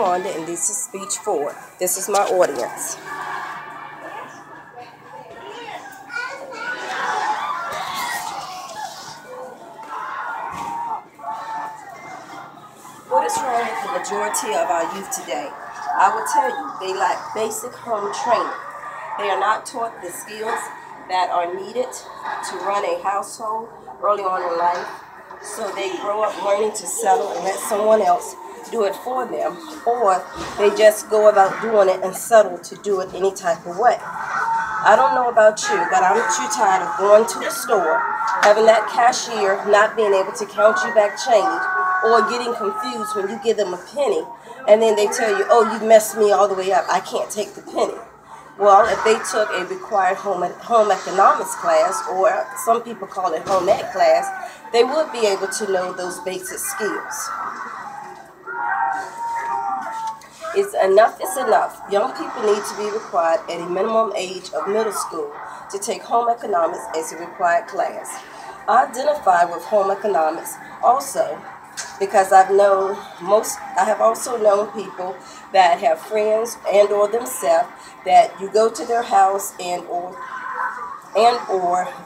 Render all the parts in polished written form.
Rhonda, and this is Speech 4. This is my audience. What is wrong with the majority of our youth today? I will tell you, they lack basic home training. They are not taught the skills that are needed to run a household early on in life, so they grow up learning to settle and let someone else do it for them, or they just go about doing it and settle to do it any type of way. I don't know about you, but I'm too tired of going to the store, having that cashier not being able to count you back change, or getting confused when you give them a penny, and then they tell you, oh, you messed me all the way up, I can't take the penny. Well, if they took a required home economics class, or some people call it home ec class, they would be able to know those basic skills. Enough is enough. Young people need to be required at a minimum age of middle school to take home economics as a required class. I identify with home economics also because I have also known people that have friends and or themselves that you go to their house and or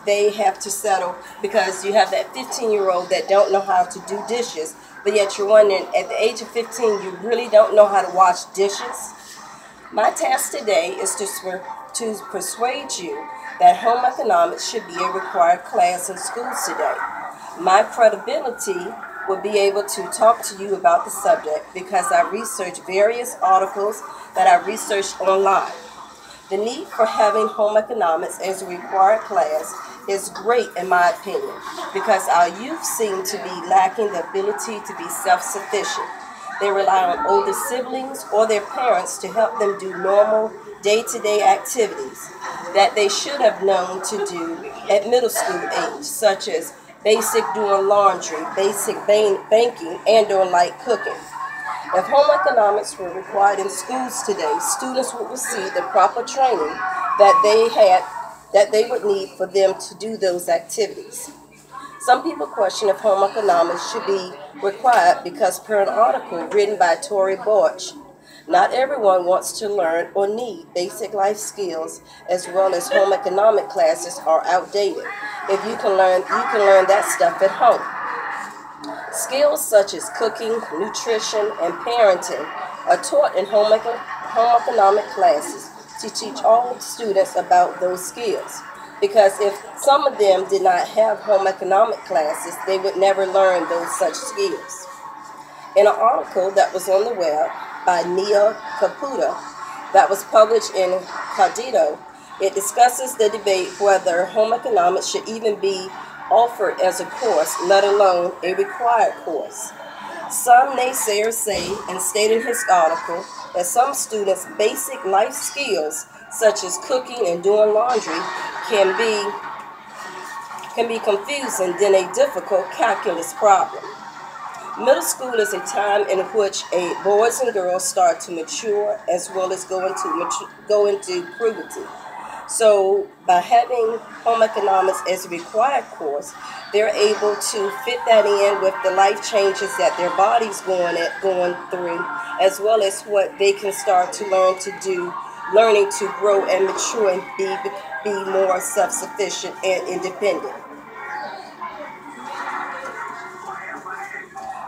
they have to settle because you have that 15-year-old that don't know how to do dishes, but yet you're wondering, at the age of 15, you really don't know how to wash dishes? My task today is to persuade you that home economics should be a required class in schools today. My credibility will be able to talk to you about the subject because I researched various articles that I researched online. The need for having home economics as a required class is great in my opinion because our youth seem to be lacking the ability to be self-sufficient. They rely on older siblings or their parents to help them do normal day-to-day activities that they should have known to do at middle school age, such as basic doing laundry, basic banking, and or light cooking. If home economics were required in schools today, students would receive the proper training that they would need for them to do those activities. Some people question if home economics should be required because per an article written by Tory Burch, not everyone wants to learn or need basic life skills, as well as home economic classes are outdated. If you can learn that stuff at home. Skills such as cooking, nutrition, and parenting are taught in home economic classes to teach all students about those skills. Because if some of them did not have home economic classes, they would never learn those such skills. In an article that was on the web by Nia Caputa that was published in Cogito, it discusses the debate whether home economics should even be offered as a course, let alone a required course. Some naysayers say, and state in his article, that some students' basic life skills, such as cooking and doing laundry, can be confusing than a difficult calculus problem. Middle school is a time in which boys and girls start to mature as well as go into puberty. So by having home economics as a required course, they're able to fit that in with the life changes that their body's going through, as well as what they can start to learn to do, learning to grow and mature and be more self-sufficient and independent.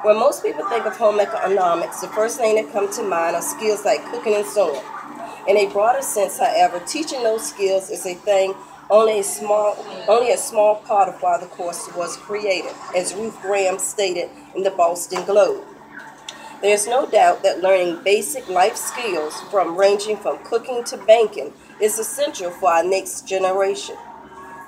When most people think of home economics, the first thing that comes to mind are skills like cooking and sewing. In a broader sense, however, teaching those skills is a thing only a small part of why the course was created, as Ruth Graham stated in the Boston Globe. There's no doubt that learning basic life skills, ranging from cooking to banking, is essential for our next generation.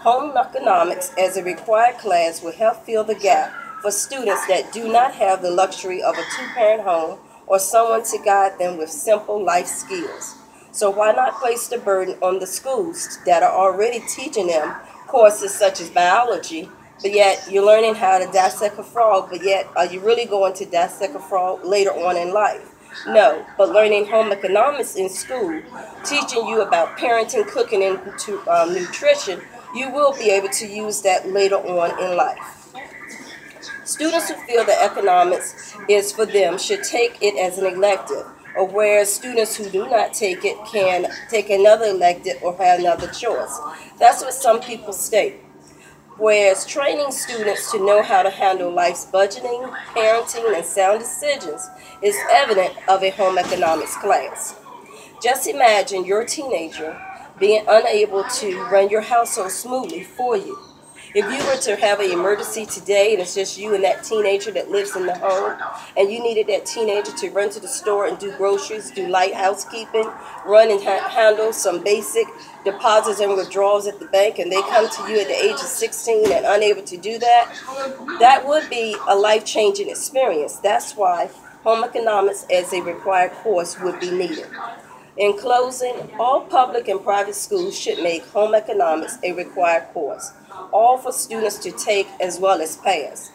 Home economics as a required class will help fill the gap for students that do not have the luxury of a two-parent home or someone to guide them with simple life skills. So why not place the burden on the schools that are already teaching them courses such as biology, but yet you're learning how to dissect a frog, but yet are you really going to dissect a frog later on in life? No, but learning home economics in school, teaching you about parenting, cooking, and nutrition, you will be able to use that later on in life. Students who feel that economics is for them should take it as an elective, or where students who do not take it can take another elective or have another choice. That's what some people state. Whereas training students to know how to handle life's budgeting, parenting, and sound decisions is evident of a home economics class. Just imagine your teenager being unable to run your household smoothly for you. If you were to have an emergency today and it's just you and that teenager that lives in the home, and you needed that teenager to run to the store and do groceries, do light housekeeping, run and handle some basic deposits and withdrawals at the bank, and they come to you at the age of 16 and unable to do that, that would be a life-changing experience. That's why home economics as a required course would be needed. In closing, all public and private schools should make home economics a required course, all for students to take as well as pass.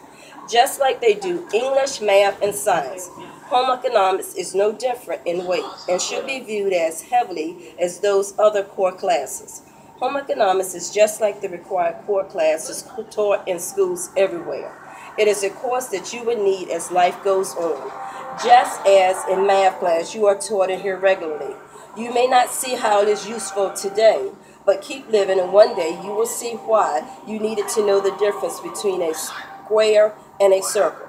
Just like they do English, math, and science, home economics is no different in weight and should be viewed as heavily as those other core classes. Home economics is just like the required core classes taught in schools everywhere. It is a course that you will need as life goes on. Just as in math class, you are taught it here regularly. You may not see how it is useful today, but keep living and one day you will see why you needed to know the difference between a square and a circle.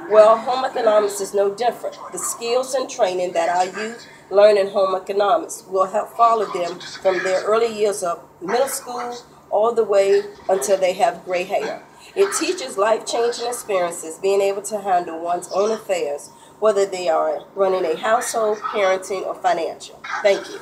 Well, home economics is no different. The skills and training that our youth learn in home economics will help follow them from their early years of middle school all the way until they have gray hair. It teaches life-changing experiences, being able to handle one's own affairs, whether they are running a household, parenting, or financial. Thank you.